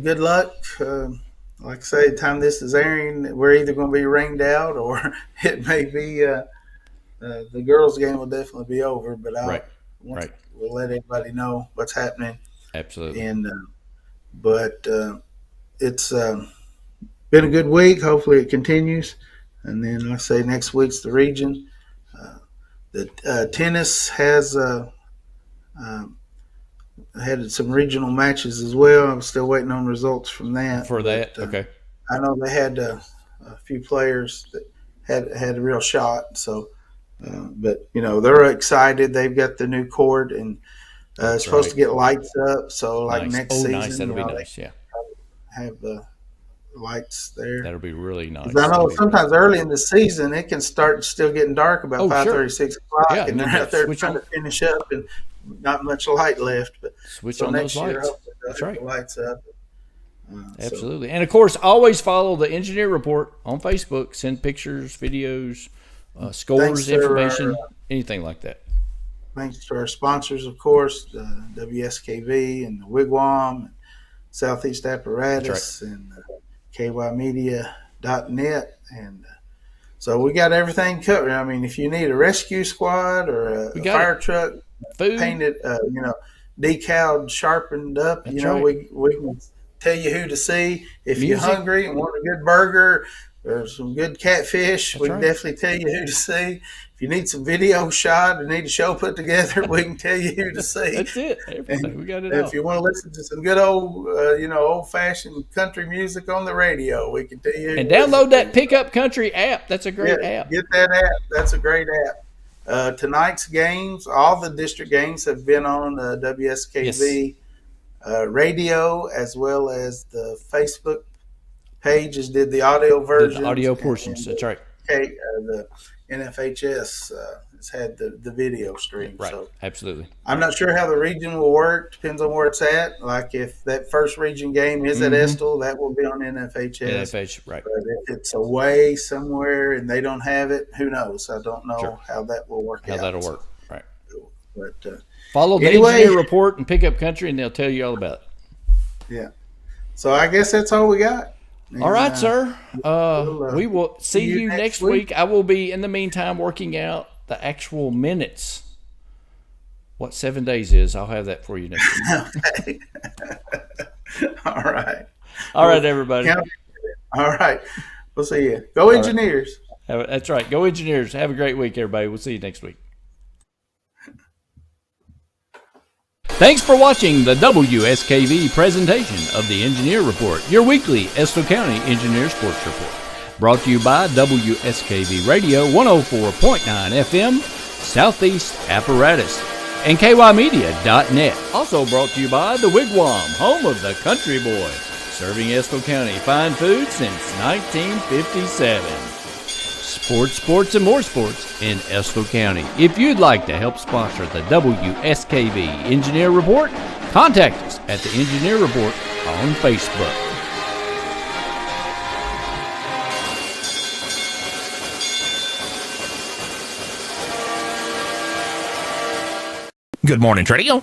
Speaker 4: good luck. Like I say, the time this is airing, we're either going to be rained out or it may be the girls' game will definitely be over. But we'll let everybody know what's happening.
Speaker 3: Absolutely.
Speaker 4: And but it's been a good week. Hopefully it continues. And then, like I say, next week's the region. The tennis has had some regional matches as well. I'm still waiting on results from that.
Speaker 3: Okay.
Speaker 4: I know they had a few players that had a real shot. So, but they're excited. They've got the new court and it's supposed to get lights up. So, next season,
Speaker 3: nice. That'll be nice. Yeah.
Speaker 4: Have lights there.
Speaker 3: That'll be really nice.
Speaker 4: I know sometimes early in the season it can start still getting dark about 5:30, 6 o'clock, and they're out there trying to finish up and not much light left. But
Speaker 3: switch on those lights. That's right.
Speaker 4: The lights up.
Speaker 3: Absolutely, and of course, always follow the Engineer Report on Facebook. Send pictures, videos, scores, information, anything like that.
Speaker 4: Thanks to our sponsors, of course, the WSKV and the Wigwam, and Southeast Apparatus, and KYmedia.net. And so we got everything covered. I mean, if you need a rescue squad or a fire truck,
Speaker 3: food,
Speaker 4: painted, decaled, sharpened up, we can tell you who to see. If you're hungry and want a good burger or some good catfish, we can definitely tell you who to see. If you need some video shot or need a show put together, we can tell you who to see.
Speaker 3: That's it. Everything. We got it
Speaker 4: all. If you want to listen to some good old, old-fashioned country music on the radio, we can tell you.
Speaker 3: And download that Pickup Country app. That's a great app.
Speaker 4: Get that app. That's a great app. Tonight's games, all the district games have been on WSKV radio, as well as the Facebook pages did the audio version.
Speaker 3: The audio portions. That's right.
Speaker 4: The NFHS has had the video stream.
Speaker 3: Right.
Speaker 4: So
Speaker 3: absolutely.
Speaker 4: I'm not sure how the region will work. Depends on where it's at. Like if that first region game is at Estill, that will be on NFHS.
Speaker 3: Right.
Speaker 4: But if it's away somewhere and they don't have it, who knows? I don't know how that will work out.
Speaker 3: How that'll work. Right.
Speaker 4: But
Speaker 3: follow the Engineer Report and Pickup Country, and they'll tell you all about it.
Speaker 4: Yeah. So I guess that's all we got.
Speaker 3: And, all right, sir. We will see you next week. I will be, in the meantime, working out the actual minutes. What 7 days is, I'll have that for you next week.
Speaker 4: All right.
Speaker 3: All right, everybody.
Speaker 4: All right. We'll see you. Go Engineers.
Speaker 3: Right. That's right. Go Engineers. Have a great week, everybody. We'll see you next week. Thanks for watching the WSKV presentation of the Engineer Report, your weekly Estill County Engineer Sports Report. Brought to you by WSKV Radio 104.9 FM, Southeast Apparatus, and KYmedia.net. Also brought to you by the Wigwam, home of the Country Boy, serving Estill County fine food since 1957. Sports, and more sports in Estill County. If you'd like to help sponsor the WSKV Engineer Report, contact us at the Engineer Report on Facebook.
Speaker 1: Good morning, Tradio.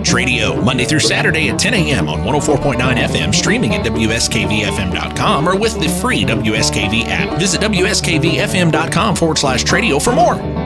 Speaker 1: Tradio, Monday through Saturday at 10 a.m. on 104.9 FM, streaming at WSKVFM.com or with the free WSKV app. Visit WSKVFM.com/Tradio for more.